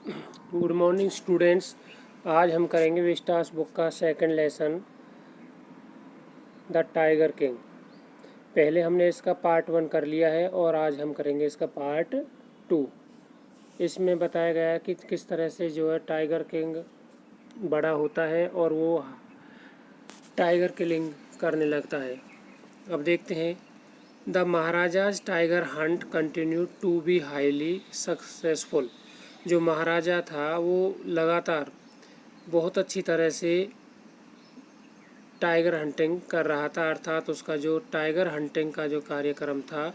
Good morning students. आज हम करेंगे विस्टास बुक का second lesson the tiger king. पहले हमने इसका पार्ट 1 कर लिया है और आज हम करेंगे इसका पार्ट 2। इसमें बताया गया है कि किस तरह से जो है टाइगर किंग बड़ा होता है और वो टाइगर किलिंग करने लगता है। अब देखते हैं। The Maharaja's tiger hunt continue to be highly successful. जो महाराजा था वो लगातार बहुत अच्छी तरह से टाइगर हंटिंग कर रहा था, अर्थात उसका जो टाइगर हंटिंग का जो कार्यक्रम था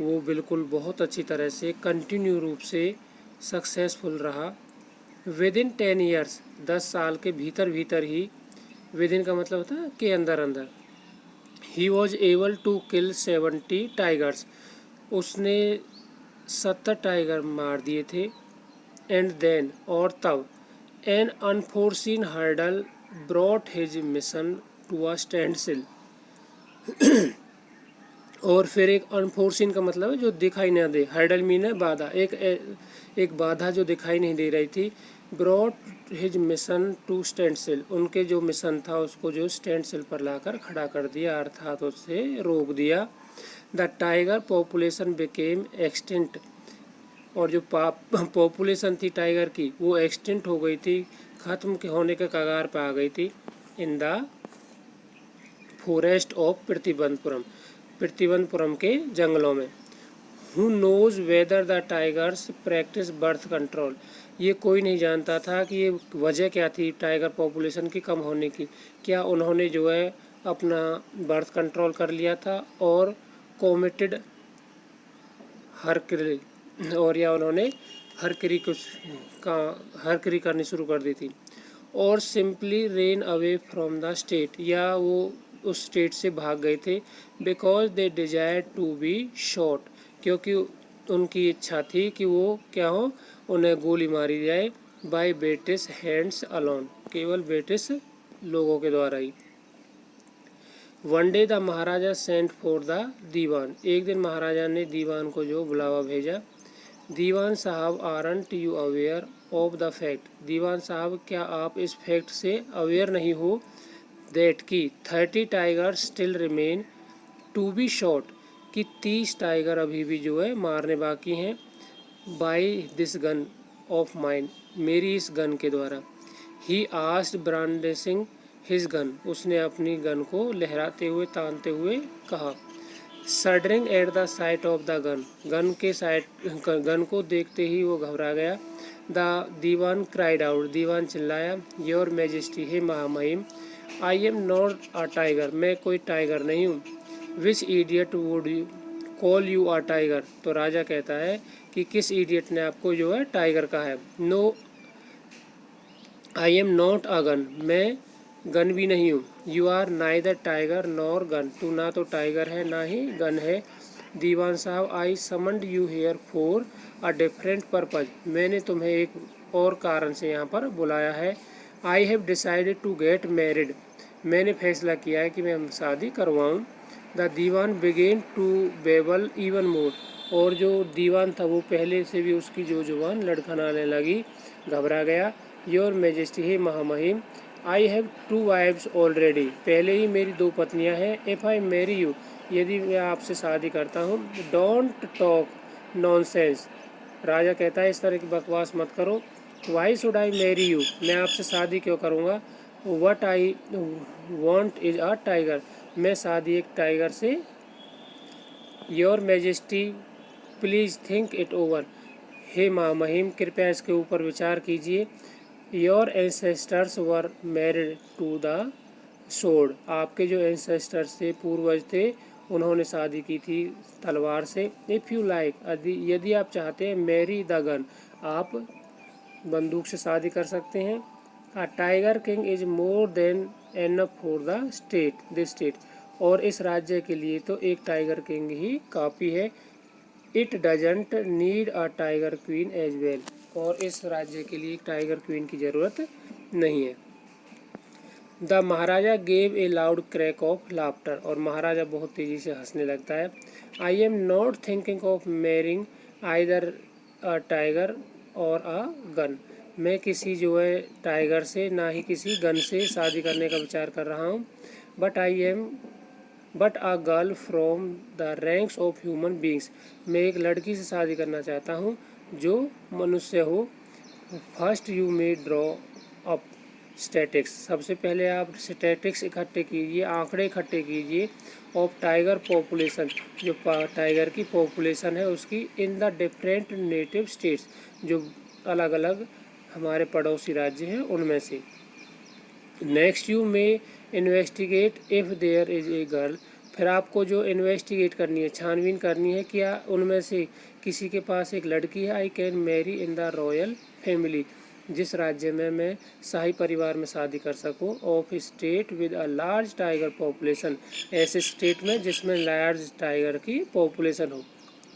वो बिल्कुल बहुत अच्छी तरह से कंटिन्यू रूप से सक्सेसफुल रहा। विद इन 10 ईयर्स, 10 साल के भीतर भीतर ही, विद इन का मतलब होता है कि अंदर अंदर, he was able to kill 70 tigers. उसने 70 टाइगर मार दिए थे। एंड देन, और तब, an unforeseen hurdle brought his mission to a standstill. और फिर एक अनफोर्सीन का मतलब है जो दिखाई ना दे, हर्डल मीन है बाधा, एक बाधा जो दिखाई नहीं दे रही थी। Brought his mission to stand still, उनके जो मिशन था उसको जो स्टैंड स्टिल पर लाकर खड़ा कर दिया, अर्थात उससे रोक दिया। The tiger population became extinct, और जो पॉपुलेशन थी टाइगर की वो एक्सटिंक्ट हो गई थी, ख़त्म के होने के कगार पर आ गई थी। In the forest of Pratibandhapuram, Pratibandhapuram के जंगलों में। Who knows whether the tigers practise birth control, ये कोई नहीं जानता था कि ये वजह क्या थी टाइगर पॉपुलेशन की कम होने की। क्या उन्होंने जो है अपना बर्थ कंट्रोल कर लिया था और कॉमिटेड हरकरी, और या उन्होंने हरकरी कुछ का हरकरी करनी शुरू कर दी थी। और simply ran away from the state, या वो उस स्टेट से भाग गए थे। Because they desire to be shot, क्योंकि उनकी इच्छा थी कि वो क्या हो, उन्हें गोली मारी जाए। बाय ब्रिटिश हैंड्स अलोन, केवल ब्रिटिश लोगों के द्वारा ही। One day the Maharaja sent for the Dewan, एक दिन महाराजा ने दीवान को जो बुलावा भेजा। दीवान साहब aren't you aware of the fact, दीवान साहब क्या आप इस फैक्ट से अवेयर नहीं हो दैट की 30 tiger still remain to be shot, कि 30 टाइगर अभी भी जो है मारने बाकी हैं। By this gun of mine, मेरी इस गन के द्वारा। He asked brandishing his gun, उसने अपनी गन को लहराते हुए तानते हुए कहा। Shuddering at the sight of the gun, gun को देखते ही वो घबरा गया। द दीवान क्राइड आउट, दीवान चिल्लाया। योर मैजेस्टी, हे महामहिम, I am not a tiger, मैं कोई टाइगर नहीं हूँ। Which idiot would you call you a tiger, तो राजा कहता है कि किस इडियट ने आपको जो है टाइगर कहा है। No I am not a gun, मैं गन भी नहीं हूँ। You are neither tiger nor gun, तू ना तो टाइगर है ना ही गन है। दीवान साहब, I summoned you here for a different purpose, मैंने तुम्हें एक और कारण से यहाँ पर बुलाया है। I have decided to get married, मैंने फैसला किया है कि मैं शादी करवाऊँ। The Dewan began to babble even more, और जो दीवान था वो पहले से भी उसकी जो जुबान लड़खड़ाने लगी, घबरा गया। योर मैजेस्टी, हे महामहिम, आई हैव 2 वाइफ्स ऑलरेडी, पहले ही मेरी 2 पत्नियां हैं। इफ़ आई मैरी यू, यदि मैं आपसे शादी करता हूँ। डोंट टॉक नॉनसेंस, राजा कहता है इस तरह की बकवास मत करो। Why should I marry you, मैं आपसे शादी क्यों करूँगा। What I want is a tiger, मैं शादी एक टाइगर से। Your majesty please think it over, हे महामहिम कृपया इसके ऊपर विचार कीजिए। Your ancestors were married to the sword, आपके जो एंसेस्टर्स थे, पूर्वज थे, उन्होंने शादी की थी तलवार से। इफ़ यू लाइक, यदि आप चाहते हैं, मैरी द गन, आप बंदूक से शादी कर सकते हैं। A tiger king is more than enough for the state, और इस राज्य के लिए तो एक टाइगर किंग ही काफ़ी है। It doesn't need a tiger queen as well, और इस राज्य के लिए एक टाइगर क्वीन की ज़रूरत नहीं है। The Maharaja gave a loud crack of laughter, और महाराजा बहुत तेज़ी से हंसने लगता है। आई am not thinking of marrying either a tiger और अ गन। मैं किसी जो है टाइगर से ना ही किसी गन से शादी करने का विचार कर रहा हूँ। But a girl from the ranks of human beings. मैं एक लड़की से शादी करना चाहता हूँ जो मनुष्य हो। First you may draw up statistics. सबसे पहले आप स्टैटिक्स इकट्ठे कीजिए, आंकड़े इकट्ठे कीजिए ऑफ टाइगर पॉपुलेशन, जो टाइगर की पॉपुलेशन है उसकी, in the different native states, जो अलग अलग हमारे पड़ोसी राज्य हैं उनमें से। Next you may investigate if there is a girl. फिर आपको जो इन्वेस्टिगेट करनी है, छानबीन करनी है, क्या उनमें से किसी के पास एक लड़की है। I can marry in the royal family, जिस राज्य में मैं शाही परिवार में शादी कर सकूं। Of state with a large tiger population, ऐसे स्टेट में जिसमें लार्ज टाइगर की पॉपुलेशन हो।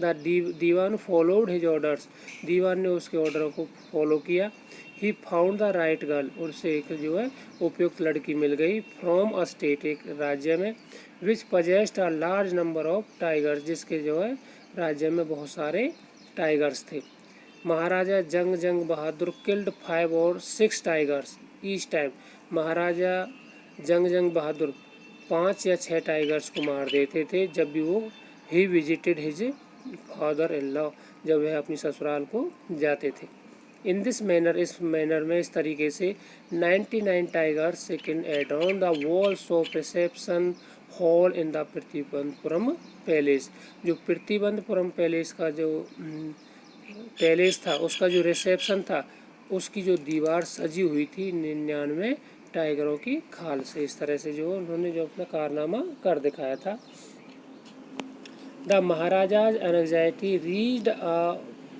The Dewan followed his orders, दीवान ने उसके ऑर्डर को फॉलो किया। He found the right girl, उससे एक जो है उपयुक्त लड़की मिल गई। फ्रॉम अ स्टेट, एक राज्य में, which possessed a large number of tigers, जिसके जो है राज्य में बहुत सारे टाइगर्स थे। Maharaja Jung Bahadur killed 5 or 6 tigers each time. Maharaja Jung Bahadur 5 या 6 टाइगर्स को मार देते थे जब भी वो he visited his father in law, जब वह अपनी ससुराल को जाते थे। इन दिस मैनर, इस मैनर में, इस तरीके से 99 tigers second at on the walls of reception hall in the Pratibandhapuram palace. जो प्रतिबंधपुरम पैलेस का जो पैलेस था, उसका जो रिसेप्शन था, उसकी जो दीवार सजी हुई थी 99 टाइगरों की खाल से। इस तरह से जो उन्होंने जो अपना कारनामा कर दिखाया था। The Maharaja's anxiety reached a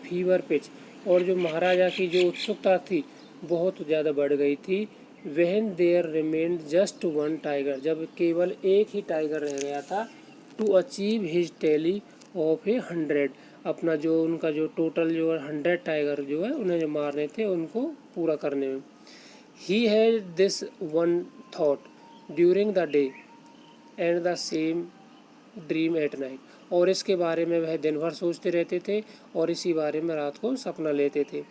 fever pitch, और जो महाराजा की जो उत्सुकता थी बहुत ज़्यादा बढ़ गई थी। When there remained just 1 tiger, जब केवल एक ही टाइगर रह गया था। To achieve his tally of 100, अपना जो उनका जो टोटल जो 100 टाइगर जो है उन्हें जो मारने थे उनको पूरा करने में। He had this one thought during the day and the same dream at night, और इसके बारे में वह दिन भर सोचते रहते थे और इसी बारे में रात को सपना लेते थे।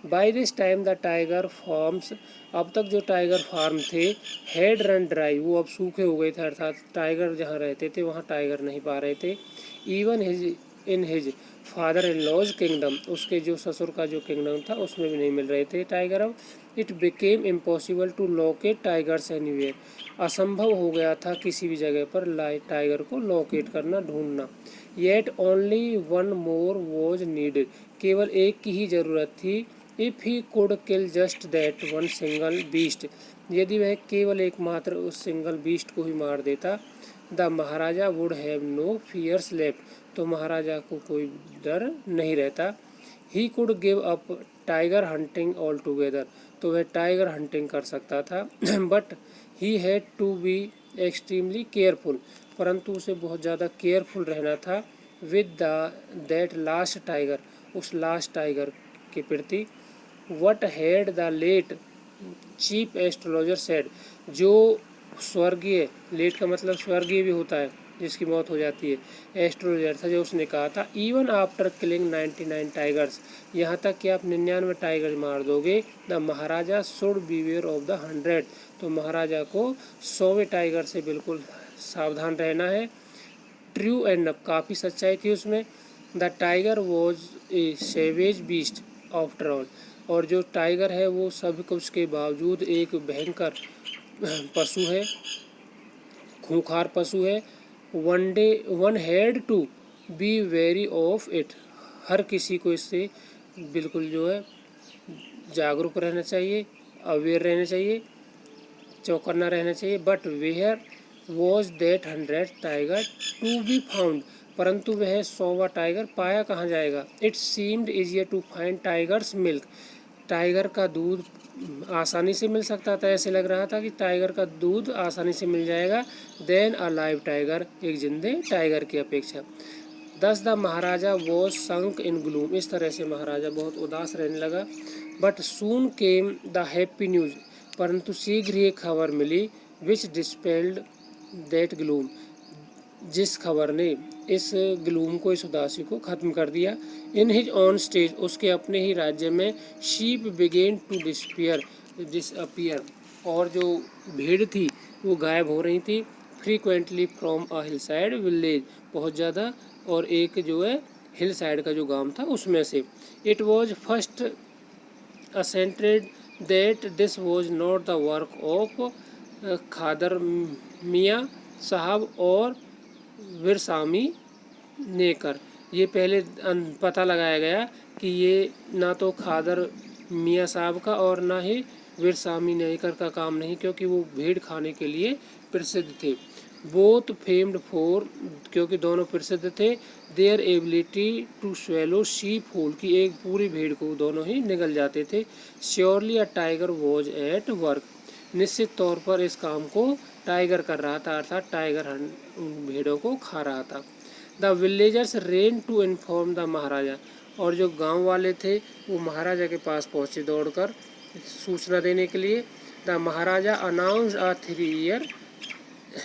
By this time the tiger farms, अब तक जो टाइगर फार्म थे, हैड रन ड्राई, वो अब सूखे हो गए थे, अर्थात टाइगर जहाँ रहते थे वहाँ टाइगर नहीं पा रहे थे। Even in his father in law's kingdom, उसके जो ससुर का जो किंगडम था उसमें भी नहीं मिल रहे थे टाइगर अब। It became impossible to locate tigers anywhere, असंभव हो गया था किसी भी जगह पर टाइगर को लोकेट करना, ढूंढना। Yet only one more was needed, केवल एक की ही ज़रूरत थी। If he could kill just that one single beast, यदि वह केवल एकमात्र उस सिंगल बीस्ट को ही मार देता। The Maharaja would have no fears left, तो महाराजा को कोई डर नहीं रहता। He could give up tiger hunting altogether, तो वह टाइगर हंटिंग कर सकता था। But he had to be extremely careful, परंतु उसे बहुत ज़्यादा केयरफुल रहना था। विद दैट लास्ट टाइगर, उस लास्ट टाइगर के प्रति। What had the late chief astrologer said, जो स्वर्गीय, लेट का मतलब स्वर्गीय भी होता है जिसकी मौत हो जाती है, एस्ट्रोलॉजर था, जो उसने कहा था इवन आफ्टर किलिंग 99 टाइगर्स, यहाँ तक कि आप 99 टाइगर मार दोगे, the Maharaja should beware of the 100, तो महाराजा को 100वें टाइगर से बिल्कुल सावधान रहना है। ट्रू एंड काफ़ी सच्चाई थी उसमें। The tiger was a savage beast after all, और जो टाइगर है वो सब कुछ के बावजूद एक भयंकर पशु है, खूंखार पशु है। One had to be wary of it, हर किसी को इससे बिल्कुल जो है जागरूक रहना चाहिए, अवेयर रहना चाहिए, चौकन्ना रहना चाहिए। But where was that 100 tiger to be found, परंतु वह 100वां टाइगर पाया कहाँ जाएगा। It seemed easier to find tiger's milk, tiger का दूध आसानी से मिल सकता था, ऐसे लग रहा था कि टाइगर का दूध आसानी से मिल जाएगा, देन अ लाइव टाइगर, एक जिंदे टाइगर की अपेक्षा। दस the Maharaja was sunk in gloom, इस तरह से महाराजा बहुत उदास रहने लगा। But soon came the happy news, परंतु शीघ्र ही खबर मिली, विच डिस्पेल्ड दैट ग्लूम, जिस खबर ने इस ग्लूम को, इस उदासी को ख़त्म कर दिया। इन हिज ऑन स्टेज, उसके अपने ही राज्य में, शीप बिगेन टू डिसअपियर, और जो भीड़ थी वो गायब हो रही थी। Frequently from a hill side village, बहुत ज़्यादा, और एक जो है हिल साइड का जो गांव था उसमें से। It was first ascertained that this was not the work of Khadar Mian Sahib और विरसामी नेकर। ये पहले पता लगाया गया कि ये ना तो खादर मियाँ साहब का और ना ही विरसामी नेकर का काम नहीं, क्योंकि वो भेड़ खाने के लिए प्रसिद्ध थे। बोथ फेम्ड फॉर, क्योंकि दोनों प्रसिद्ध थे, their ability to swallow sheep whole, की एक पूरी भेड़ को दोनों ही निगल जाते थे। Surely a tiger was at work, निश्चित तौर पर इस काम को टाइगर कर रहा था, अर्थात टाइगर भेड़ों को खा रहा था। The villagers ran to inform the Maharaja, और जो गांव वाले थे वो महाराजा के पास पहुंचे दौड़कर सूचना देने के लिए। The Maharaja announce a 3 year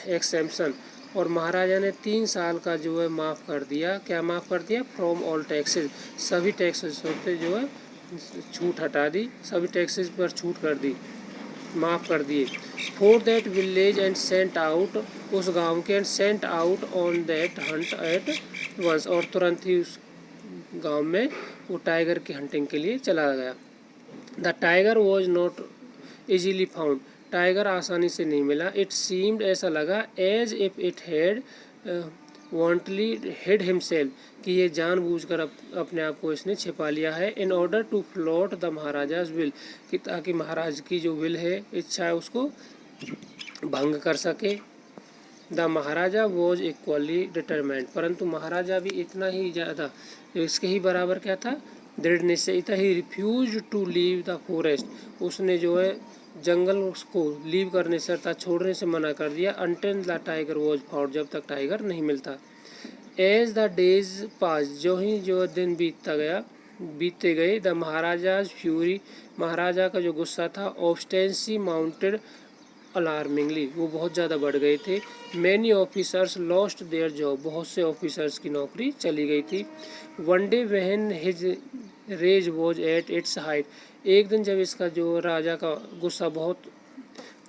exemption, और महाराजा ने 3 साल का जो है माफ़ कर दिया। क्या माफ़ कर दिया? फ्रॉम ऑल टैक्सेस, सभी टैक्सेस पे जो है छूट हटा दी, सभी टैक्सेस पर छूट कर दी, माफ़ कर दिए। For that village and sent out, उस गांव के, and sent out on that hunt at once, और तुरंत ही उस गांव में वो टाइगर की हंटिंग के लिए चला गया। The tiger was not easily found, tiger आसानी से नहीं मिला। इट सीम्ड, ऐसा लगा, as if it had wantonly hid himself, कि ये जानबूझकर अपने आप को इसने छिपा लिया है। In order to flout the Maharaja's will, कि ताकि महाराज की जो विल है, इच्छा है, उसको भंग कर सके। The Maharaja was equally determined, परंतु महाराजा भी इतना ही ज़्यादा, इसके ही बराबर क्या था, दृढ़ निश्चय था। He refuse to leave the forest, उसने जो है जंगल को लीव करने से, अर्थात छोड़ने से मना कर दिया। Until the tiger was found, जब तक टाइगर नहीं मिलता। एज द डेज पास, जो ही जो दिन बीतते गए, द महाराजाज फ्यूरी, महाराजा का जो गुस्सा था, ऑब्स्टेंसी माउंटेड अलार्मिंगली, वो बहुत ज़्यादा बढ़ गए थे। Many officers lost their job, बहुत से ऑफिसर्स की नौकरी चली गई थी। One day when his rage was at its height, एक दिन जब इसका जो राजा का गुस्सा बहुत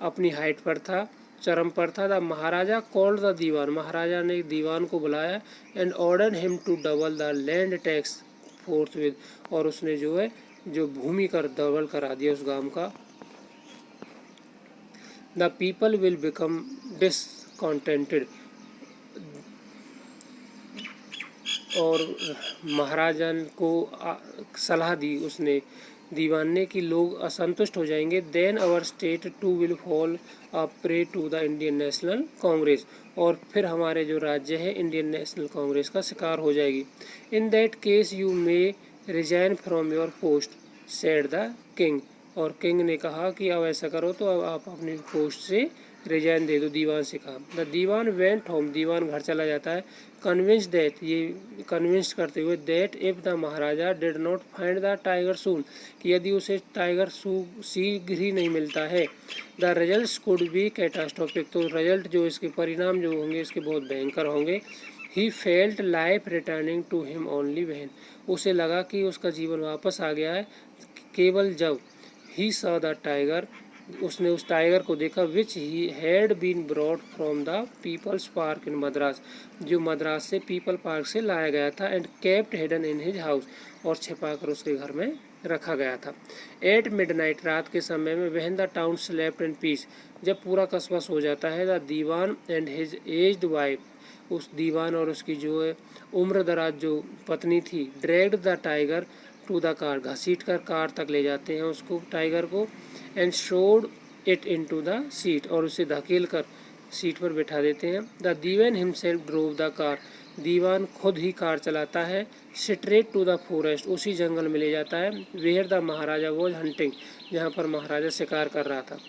अपनी हाइट पर था, चरम पर था, the Maharaja called the Dewan, महाराजा ने दीवान को बुलाया। And order him to double the land tax forthwith, और उसने जो है जो भूमि कर डबल करा दिया उस गांव का। The people will become discontented, और महाराजा को सलाह दी उसने, दीवान ने, कि लोग असंतुष्ट हो जाएंगे। Then our state too will fall a prey to the Indian National Congress, और फिर हमारे जो राज्य है इंडियन नेशनल कांग्रेस का शिकार हो जाएगी। In that case you may resign from your post said the king, और किंग ने कहा कि अब ऐसा करो तो अब आप अपनी पोस्ट से रिजाइन दे दो, दीवान से कहा। द दीवान वेंट होम, दीवान घर चला जाता है। कन्विंस दैट, ये कन्विंस करते हुए, that if the Maharaja did not find the tiger soon, कि यदि उसे टाइगर शीघ्र ही नहीं मिलता है, the results could be catastrophic, तो रिजल्ट जो इसके परिणाम जो होंगे इसके बहुत भयंकर होंगे। He felt life returning to him only when, उसे लगा कि उसका जीवन वापस आ गया है केवल जब ही सॉ द टाइगर, उसने उस टाइगर को देखा, which he had been brought from the People's Park in Madras, जो मद्रास से पीपल पार्क से लाया गया था। And kept hidden in his house, और छिपाकर उसके घर में रखा गया था। एट मिडनाइट, रात के समय में, when the town slept in peace, जब पूरा कस्बा सो जाता है, the dewan and his aged wife, उस दीवान और उसकी जो है उम्र दराज जो पत्नी थी, dragged the tiger to the car, घसीट कर कार तक ले जाते हैं उसको, टाइगर को। And shoved it into the seat, और उसे धकेल कर सीट पर बैठा देते हैं। The Dewan himself drove the car, दीवान खुद ही कार चलाता है। स्ट्रेट टू द फॉरेस्ट, उसी जंगल में ले जाता है। Where the Maharaja was hunting, जहाँ पर महाराजा शिकार कर रहा था।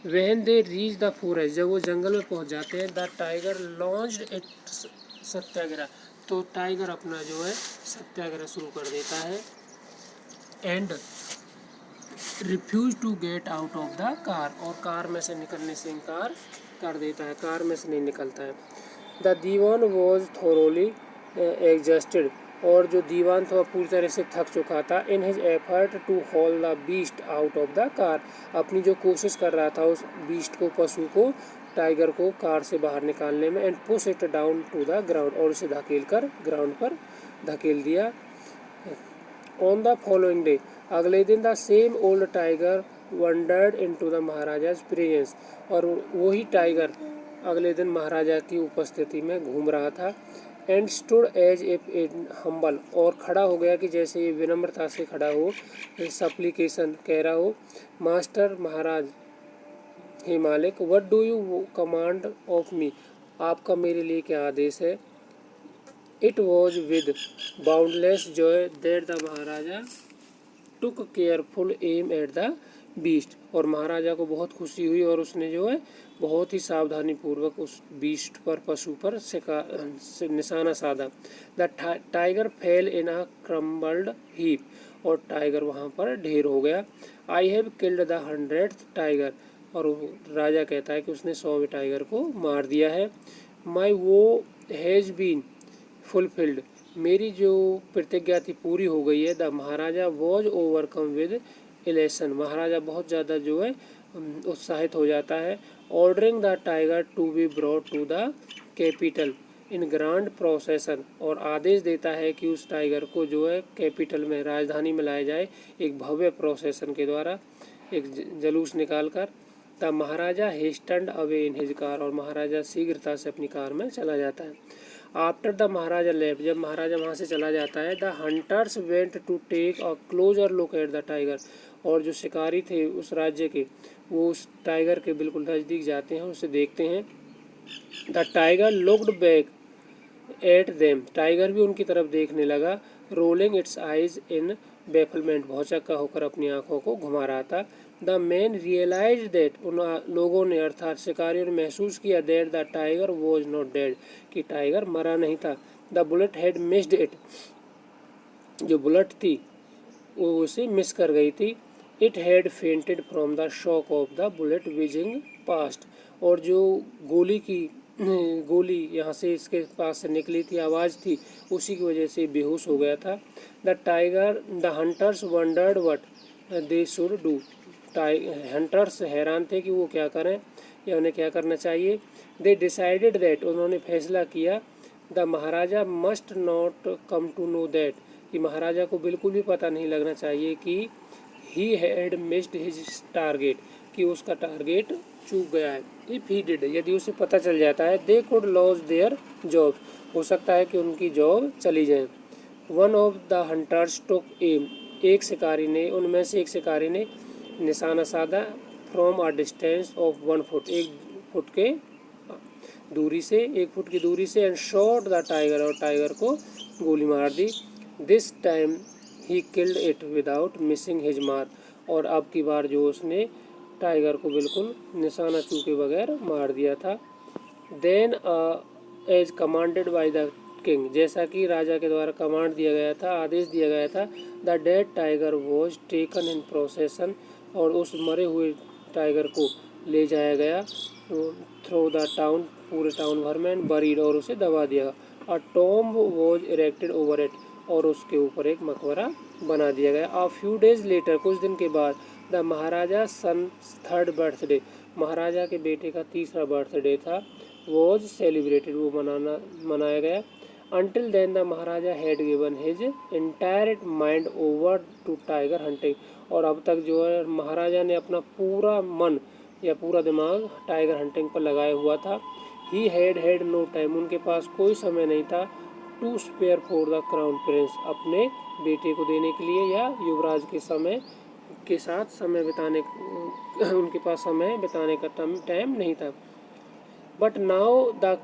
When they reach the forest, जब वो जंगल में पहुँच जाते हैं, the tiger launched its satyagraha, तो टाइगर अपना जो है सत्याग्रह शुरू कर देता है। And refuse to get out of the car, और कार में से निकलने से इनकार कर देता है, कार में से नहीं निकलता है। The dewan was thoroughly exhausted, और जो दीवान था वह पूरी तरह से थक चुका था। In his effort to haul the beast out of the car, अपनी जो कोशिश कर रहा था उस बीस्ट को, पशु को, टाइगर को कार से बाहर निकालने में। And push it down to the ground, और उसे धकेल कर ग्राउंड पर धकेल दिया। ऑन द फॉलोइंग डे, अगले दिन, the same old tiger wandered into the Maharaja's presence, और वही टाइगर अगले दिन महाराजा की उपस्थिति में घूम रहा था। And stood as if in humble, और खड़ा हो गया कि जैसे ये विनम्रता से खड़ा हो, सप्लीकेशन कह रहा हो। मास्टर, महाराज, हे मालिक, what do you command of me, आपका मेरे लिए क्या आदेश है। It was with boundless joy that the Maharaja took careful aim at the beast, और महाराजा को बहुत खुशी हुई और उसने जो है बहुत ही सावधानी पूर्वक उस बीस्ट पर, पशु पर निशाना साधा। The tiger fail in a crumbled heap, और टाइगर वहाँ पर ढेर हो गया। I have killed the 100th tiger, और राजा कहता है कि उसने 100वें टाइगर को मार दिया है। माई वो हैज़ बीन फुलफिल्ड, मेरी जो प्रतिज्ञा थी पूरी हो गई है। The Maharaja was overcome with elation, महाराजा बहुत ज़्यादा जो है उत्साहित हो जाता है। Ordering the tiger to be brought to the capital in grand procession, और आदेश देता है कि उस टाइगर को जो है कैपिटल में, राजधानी में लाया जाए एक भव्य प्रोसेसन के द्वारा, एक जलूस निकाल कर। The maharaja hastened away in his car, और महाराजा शीघ्रता से अपनी कार में चला जाता है। आफ्टर द महाराजा लेफ्ट, जब महाराजा वहाँ से चला जाता है, the hunters went to take a closer look at the tiger, और जो शिकारी थे उस राज्य के, वो उस टाइगर के बिल्कुल नज़दीक जाते हैं, उसे देखते हैं। The tiger looked back at them, tiger भी उनकी तरफ देखने लगा। Rolling its eyes in bafflement, भौचक्का होकर अपनी आंखों को घुमा रहा था। द मैन रियलाइज दैट, उन लोगों ने अर्थात शिकारियों ने महसूस किया, that the tiger was not dead, कि टाइगर मरा नहीं था। The bullet had missed it, जो बुलेट थी वो उसे मिस कर गई थी। It had fainted from the shock of the bullet wheezing past, और जो गोली यहाँ से इसके पास से निकली थी, आवाज़ थी, उसी की वजह से बेहोश हो गया था। The hunters wondered what they should do, hunters हैरान थे कि वो क्या करें या उन्हें क्या करना चाहिए। दे डिसाइडेड दैट, उन्होंने फैसला किया, the Maharaja must not come to know that, कि महाराजा को बिल्कुल भी पता नहीं लगना चाहिए कि he had missed his target, कि उसका टारगेट चूक गया है। इफ़ ही डिड, यदि उसे पता चल जाता है, they could lose their job, हो सकता है कि उनकी जॉब चली जाए। One of the hunters took aim, एक शिकारी ने, उनमें से एक शिकारी ने निशाना साधा। From a distance of 1 foot, 1 foot के दूरी से, 1 फुट की दूरी से। एंड शॉट द टाइगर, और टाइगर को गोली मार दी। This time he killed it without missing his mark, और अब की बार जो उसने टाइगर को बिल्कुल निशाना चूके बगैर मार दिया था। Then as commanded by the king, जैसा कि राजा के द्वारा कमांड दिया गया था, आदेश दिया गया था। The dead tiger was taken in procession, और उस मरे हुए टाइगर को ले जाया गया थ्रू द टाउन, पूरे टाउन भर में, बरीड, और उसे दबा दिया। A tomb was erected over it, और उसके ऊपर एक मकबरा बना दिया गया। अ फ्यू डेज लेटर, कुछ दिन के बाद, the Maharaja sun 3rd birthday, महाराजा के बेटे का 3रा बर्थडे था, वॉज सेलिब्रेटेड, वो मनाया गया। Until then the Maharaja had given his entire mind over to tiger hunting, और अब तक जो है महाराजा ने अपना पूरा मन या पूरा दिमाग टाइगर हंटिंग पर लगाया हुआ था। ही हैड नो टाइम, उनके पास कोई समय नहीं था। To spare for the crown prince, अपने बेटे को देने के लिए या युवराज के समय के साथ समय बिताने, उनके पास समय बिताने का टाइम नहीं था। But now the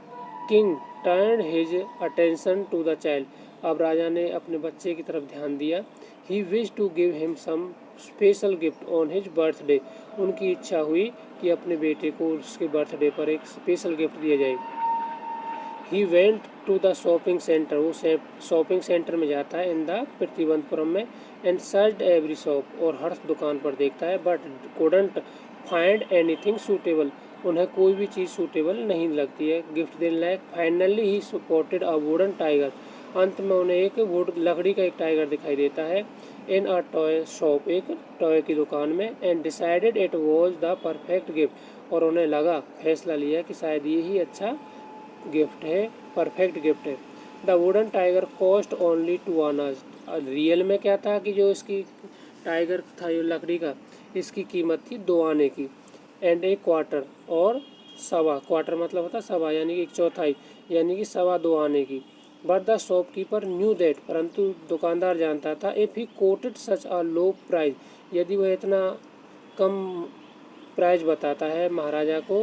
king turn his attention to the child, अब राजा ने अपने बच्चे की तरफ ध्यान दिया। He wish to give him some special gift on his birthday, उनकी इच्छा हुई कि अपने बेटे को उसके बर्थडे पर एक स्पेशल गिफ्ट दिया जाए। He went to the shopping centre, वो शॉपिंग सेंटर में जाता है इन द प्रतिवंतपुरम में। एंड सर्च एवरी शॉप, और हर दुकान पर देखता है। But couldn't find anything suitable, उन्हें कोई भी चीज़ सूटेबल नहीं लगती है। गिफ्ट देने लायक। Finally he supported a wooden tiger, अंत में उन्हें एक वुड लकड़ी का एक टाइगर दिखाई देता है। इन अ टॉय शॉप, एक टॉय की दुकान में। And decided it was the perfect gift, और उन्हें लगा, फैसला लिया कि शायद ये ही अच्छा गिफ्ट है, परफेक्ट गिफ्ट है। The wooden tiger cost only 2 आनाज। रियल में क्या था कि जो इसकी टाइगर था ये लकड़ी का, इसकी कीमत थी 2 आने की। एंड ए क्वार्टर, और सवा, क्वार्टर मतलब होता सवा, यानी कि एक चौथाई, यानी कि 2.25 आने की। But the shopkeeper knew that, परंतु दुकानदार जानता था, if he coated such a low price, यदि वह इतना कम प्राइस बताता है महाराजा को,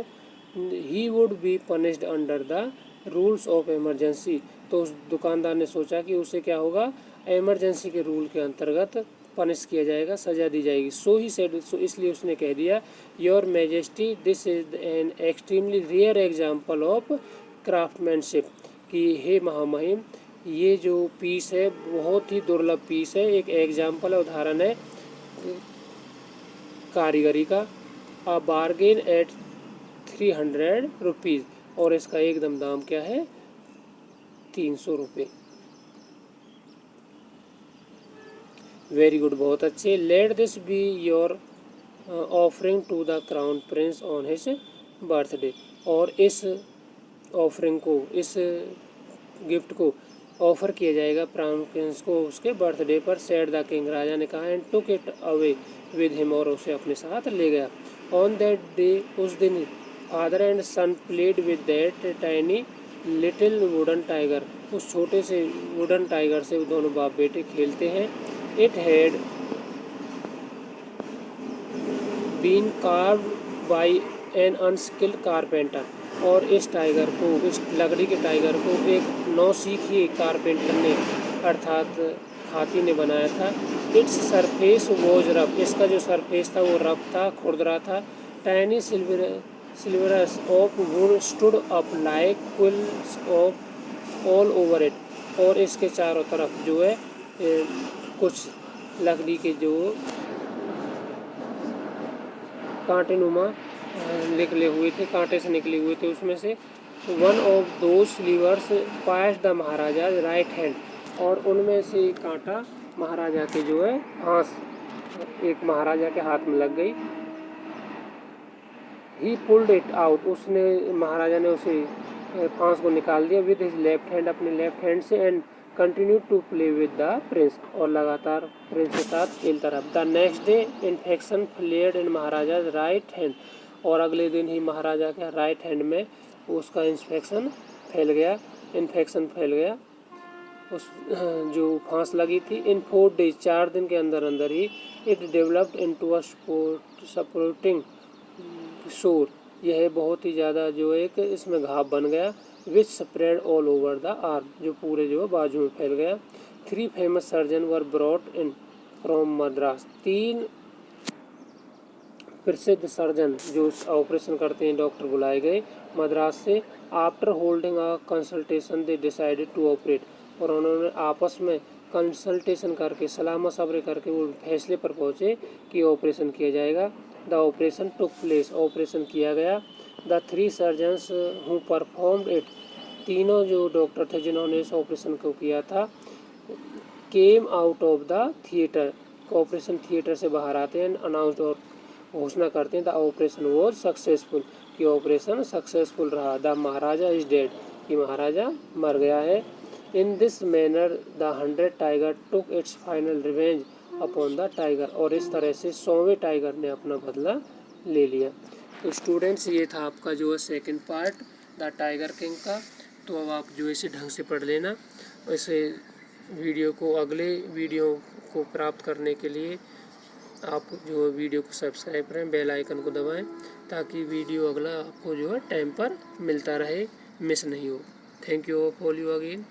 he would be punished under the rules of emergency, तो उस दुकानदार ने सोचा कि उसे क्या होगा, इमरजेंसी के रूल के अंतर्गत पनिश किया जाएगा, सजा दी जाएगी। सो ही सेड, सो इसलिए उसने कह दिया, your Majesty this is an extremely rare example of craftsmanship, कि हे महामहिम, ये जो पीस है बहुत ही दुर्लभ पीस है, एक एग्जाम्पल है, उदाहरण है कारीगरी का। अ बार्गेन एट 300 रुपीज़, और इसका एकदम दाम क्या है, 300 रुपये। वेरी गुड, बहुत अच्छे। Let this be your offering to the crown prince on his birthday, और इस ऑफरिंग को, इस गिफ्ट को ऑफर किया जाएगा क्राउन प्रिंस को उसके बर्थडे पर, सेड द किंग, राजा ने कहा। And took it away with him, और उसे अपने साथ ले गया। ऑन दैट डे, उस दिन father and son played with that tiny little wooden tiger, उस छोटे से वुडन टाइगर से दोनों बाप बेटे खेलते हैं। It had been carved by an unskilled carpenter, और इस टाइगर को, इस लकड़ी के टाइगर को एक नौसीखिए कारपेंटर ने, अर्थात हाथी ने बनाया था। इट्स सरफेस वॉज रफ, इसका जो सरफेस था वो रफ था, खुरदरा था। Tiny slivers of wood stood up like quills of all over it, और इसके चारों तरफ जो है कुछ लकड़ी के जो कांटे नुमा निकले हुए थे, कांटे से निकले हुए थे उसमें से। वन ऑफ दो slivers pass the Maharaja right hand, और उनमें से एक कांटा महाराजा के जो है फांस, एक महाराजा के हाथ में लग गई। ही पुल्ड इट आउट, उसने, महाराजा ने उसे फांस को निकाल दिया विद हिज लेफ्ट हैंड, अपने लेफ्ट हैंड से। And continue to play with the prince, और लगातार प्रिंस के साथ खेलता रहा। The next day infection flared in Maharaja right hand, और अगले दिन ही महाराजा के राइट हैंड में उसका इन्फेक्शन फैल गया, उस जो फांस लगी थी। इन 4 days, 4 दिन के अंदर अंदर ही, it developed into a suppurating sore, यह बहुत ही ज़्यादा जो एक इसमें घाव बन गया। Which spread all over the arm, जो पूरे जो बाजू में फैल गया। 3 famous surgeon were brought in from Madras, 3 प्रसिद्ध सर्जन जो ऑपरेशन करते हैं डॉक्टर बुलाए गए मद्रास से। After holding a consultation they decided to operate, और उन्होंने आपस में कंसल्टेशन करके, सलाह मशवरे करके वो फैसले पर पहुँचे कि ऑपरेशन किया जाएगा। The operation took place, operation किया गया। The 3 surgeons who performed it, तीनों जो डॉक्टर थे जिन्होंने इस ऑपरेशन को किया था, came out of the theatre, operation theatre से बाहर आते हैं। अनाउंस्ड, और घोषणा करते हैं, द ऑपरेशन वॉज सक्सेसफुल, कि ऑपरेशन सक्सेसफुल रहा। द महाराजा इज डेड, कि महाराजा मर गया है। इन this manner the 100 tiger took its final revenge upon the tiger, और इस तरह से 100वें टाइगर ने अपना बदला ले लिया। तो स्टूडेंट्स, ये था आपका जो है second part the tiger king का। तो अब आप जो इसे ढंग से पढ़ लेना। इसे वीडियो को, अगले वीडियो को प्राप्त करने के लिए आप जो वीडियो को सब्सक्राइब करें, बेल आइकन को दबाएं, ताकि वीडियो अगला आपको जो है टाइम पर मिलता रहे, मिस नहीं हो। Thank you all you again.